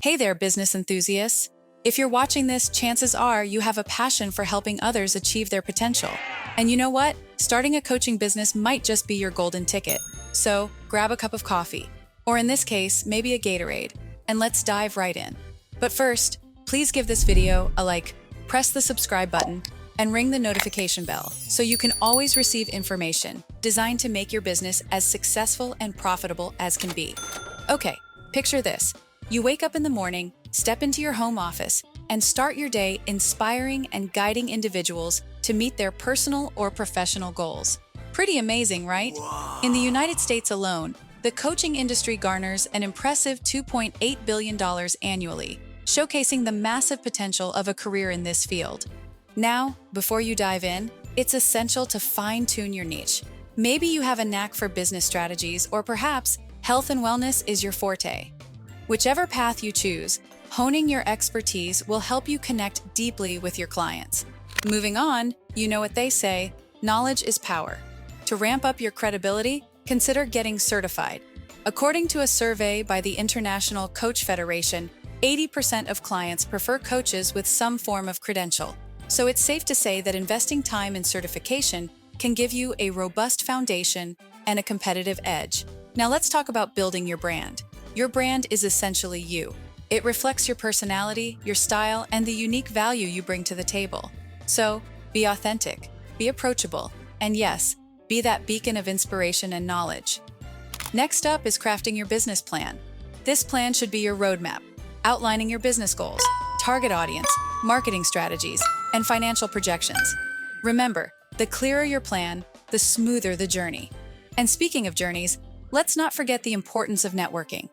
Hey there, business enthusiasts. If you're watching this, chances are you have a passion for helping others achieve their potential. And you know what? Starting a coaching business might just be your golden ticket. So grab a cup of coffee, or in this case, maybe a Gatorade, and let's dive right in. But first, please give this video a like, press the subscribe button, and ring the notification bell so you can always receive information designed to make your business as successful and profitable as can be. Okay, picture this. You wake up in the morning, step into your home office, and start your day inspiring and guiding individuals to meet their personal or professional goals. Pretty amazing, right? In the United States alone, the coaching industry garners an impressive $2.8 billion annually, showcasing the massive potential of a career in this field. Now, before you dive in, it's essential to fine-tune your niche. Maybe you have a knack for business strategies, or perhaps health and wellness is your forte. Whichever path you choose, honing your expertise will help you connect deeply with your clients. Moving on, you know what they say, knowledge is power. To ramp up your credibility, consider getting certified. According to a survey by the International Coach Federation, 80% of clients prefer coaches with some form of credential. So it's safe to say that investing time in certification can give you a robust foundation and a competitive edge. Now let's talk about building your brand. Your brand is essentially you. It reflects your personality, your style, and the unique value you bring to the table. So, be authentic, be approachable, and yes, be that beacon of inspiration and knowledge. Next up is crafting your business plan. This plan should be your roadmap, outlining your business goals, target audience, marketing strategies, and financial projections. Remember, the clearer your plan, the smoother the journey. And speaking of journeys, let's not forget the importance of networking.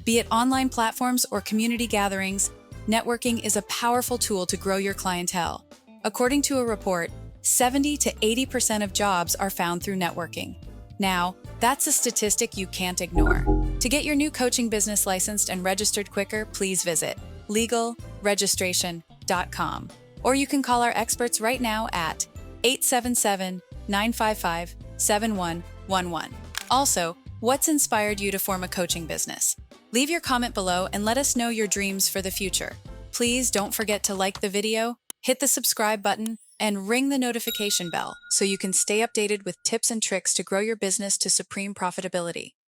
Be it online platforms or community gatherings, networking is a powerful tool to grow your clientele. According to a report, 70 to 80% of jobs are found through networking. Now, that's a statistic you can't ignore. To get your new coaching business licensed and registered quicker, please visit legalregistration.com. Or you can call our experts right now at 877-955-7111. Also, what's inspired you to form a coaching business? Leave your comment below and let us know your dreams for the future. Please don't forget to like the video, hit the subscribe button, and ring the notification bell so you can stay updated with tips and tricks to grow your business to supreme profitability.